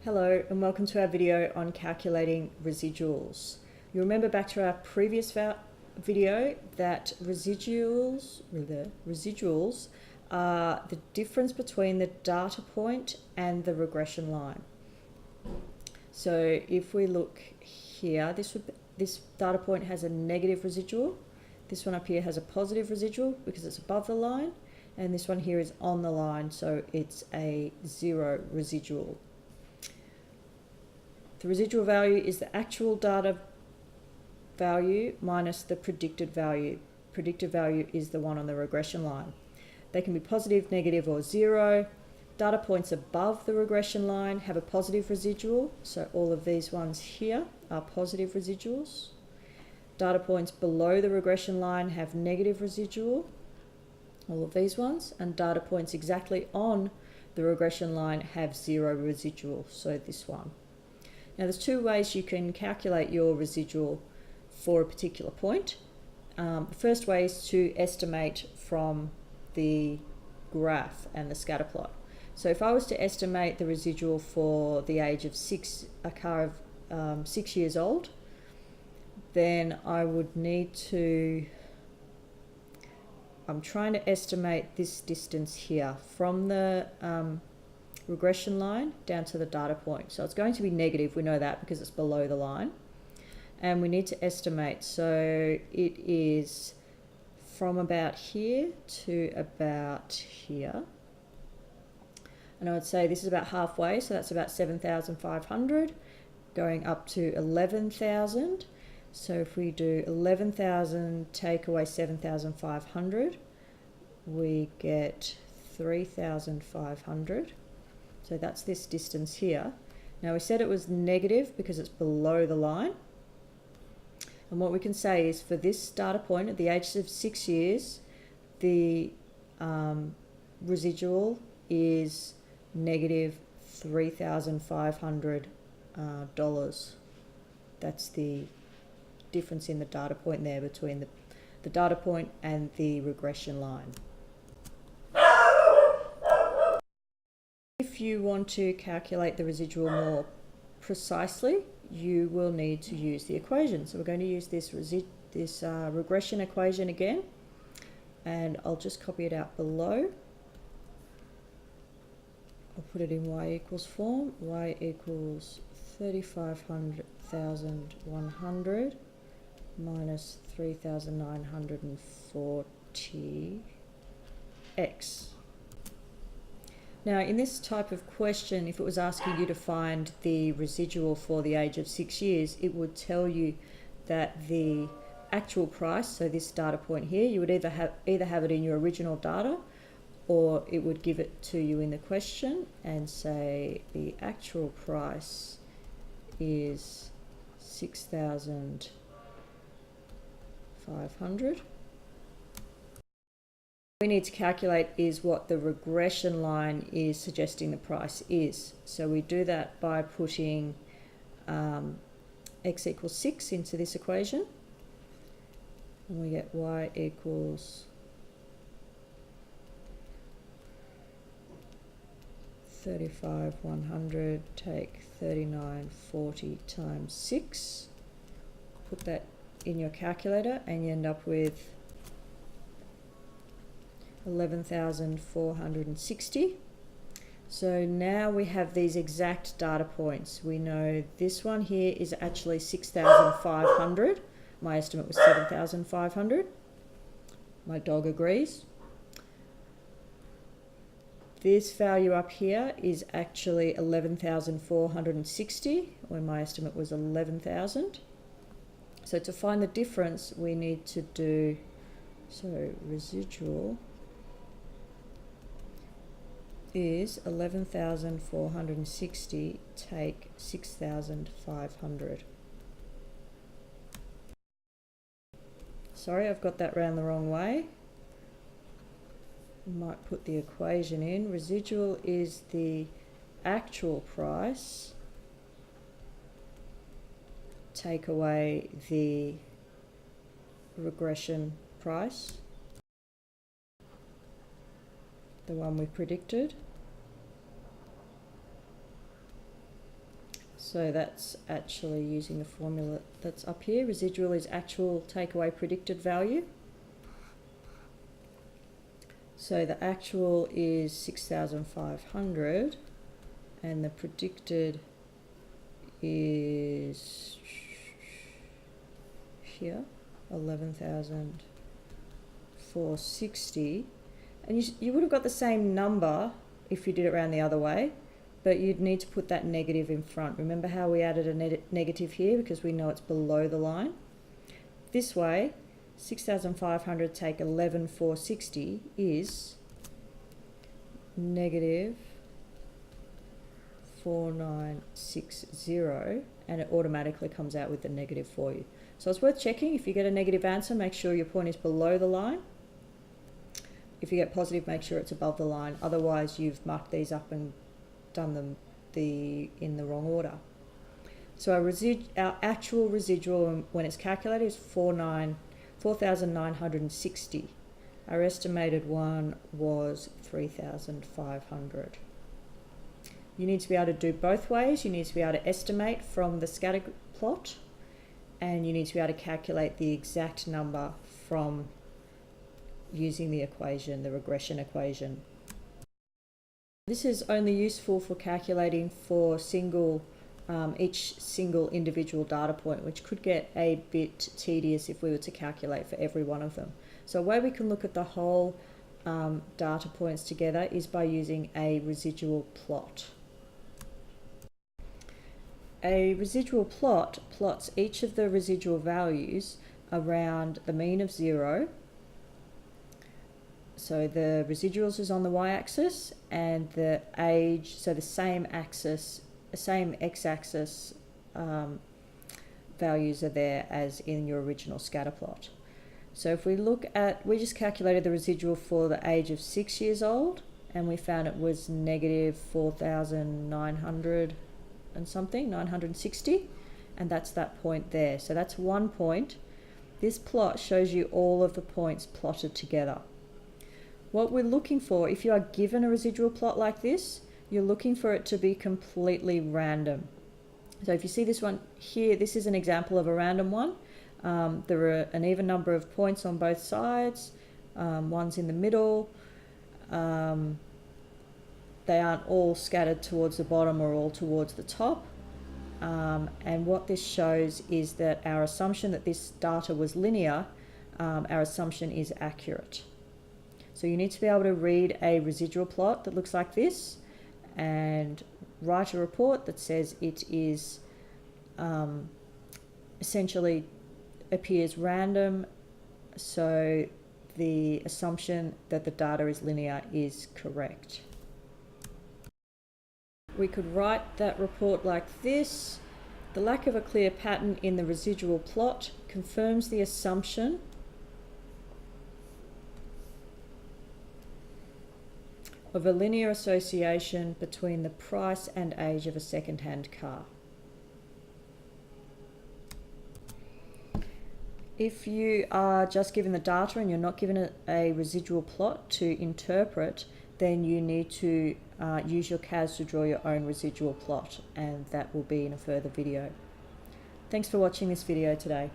Hello and welcome to our video on calculating residuals. You remember back to our previous video that residuals are the difference between the data point and the regression line. So if we look here, this data point has a negative residual. This one up here has a positive residual because it's above the line, and this one here is on the line, so it's a zero residual. The residual value is the actual data value minus the predicted value. Predicted value is the one on the regression line. They can be positive, negative, or zero. Data points above the regression line have a positive residual, so all of these ones here are positive residuals. Data points below the regression line have negative residual, all of these ones, and data points exactly on the regression line have zero residual, so this one. Now there's two ways you can calculate your residual for a particular point. The first way is to estimate from the graph and the scatter plot. So if I was to estimate the residual for the age of a car of 6 years old, then I would need to, I'm trying to estimate this distance here from the regression line down to the data point. So it's going to be negative, we know that because it's below the line. And we need to estimate, so it is from about here to about here. And I would say this is about halfway, so that's about 7,500 going up to 11,000. So if we do 11,000 take away 7,500, we get 3,500. So that's this distance here. Now we said it was negative because it's below the line. And what we can say is for this data point at the age of 6 years, the residual is negative $3,500. That's the difference in the data point there between the data point and the regression line. If you want to calculate the residual more precisely, you will need to use the equation. So we're going to use this regression equation again, and I'll just copy it out below. I'll put it in y equals form. Y equals 35,100 minus 3,940 x. Now in this type of question, if it was asking you to find the residual for the age of 6 years, it would tell you that the actual price, so this data point here, you would either have it in your original data, or it would give it to you in the question and say the actual price is 6,500. What we need to calculate is what the regression line is suggesting the price is. So we do that by putting x equals 6 into this equation, and we get y equals 35,100 take 3940 times 6. Put that in your calculator and you end up with 11,460. So now we have these exact data points. We know this one here is actually 6,500. My estimate was 7,500. My dog agrees. This value up here is actually 11,460, when my estimate was 11,000. So to find the difference, we need to do, so residual is 11,460 take 6,500. Sorry, I've got that round the wrong way. Might put the equation in. Residual is the actual price take away the regression price, the one we predicted, So that's actually using the formula that's up here. Residual is actual take away predicted value. So the actual is 6,500 and the predicted is here 11,460, and you would have got the same number if you did it around the other way, but you'd need to put that negative in front. Remember how we added a negative here because we know it's below the line? This way, 6,500 take 11,460 is negative 4960, and it automatically comes out with the negative for you. So it's worth checking. If you get a negative answer, make sure your point is below the line. If you get positive, make sure it's above the line. Otherwise, you've marked these up and done them in the wrong order. So our actual residual when it's calculated is 4,960. Our estimated one was 3,500. You need to be able to do both ways. You need to be able to estimate from the scatter plot, and you need to be able to calculate the exact number from using the equation, the regression equation. This is only useful for calculating for each single individual data point, which could get a bit tedious if we were to calculate for every one of them. So a way we can look at the whole data points together is by using a residual plot. A residual plot plots each of the residual values around the mean of 0. So the residuals is on the y-axis and the age, so the same axis, same x-axis values are there as in your original scatter plot. So if we look at, we just calculated the residual for the age of 6 years old, and we found it was negative 4,900 and something, 960, and that's that point there. So that's one point. This plot shows you all of the points plotted together. What we're looking for, if you are given a residual plot like this, you're looking for it to be completely random. So if you see this one here, this is an example of a random one. There are an even number of points on both sides, one's in the middle. They aren't all scattered towards the bottom or all towards the top. And what this shows is that our assumption that this data was linear, our assumption is accurate. So you need to be able to read a residual plot that looks like this and write a report that says it is essentially appears random, so the assumption that the data is linear is correct. We could write that report like this. The lack of a clear pattern in the residual plot confirms the assumption of a linear association between the price and age of a second-hand car. If you are just given the data and you're not given a residual plot to interpret, then you need to use your CAS to draw your own residual plot, and that will be in a further video. Thanks for watching this video today.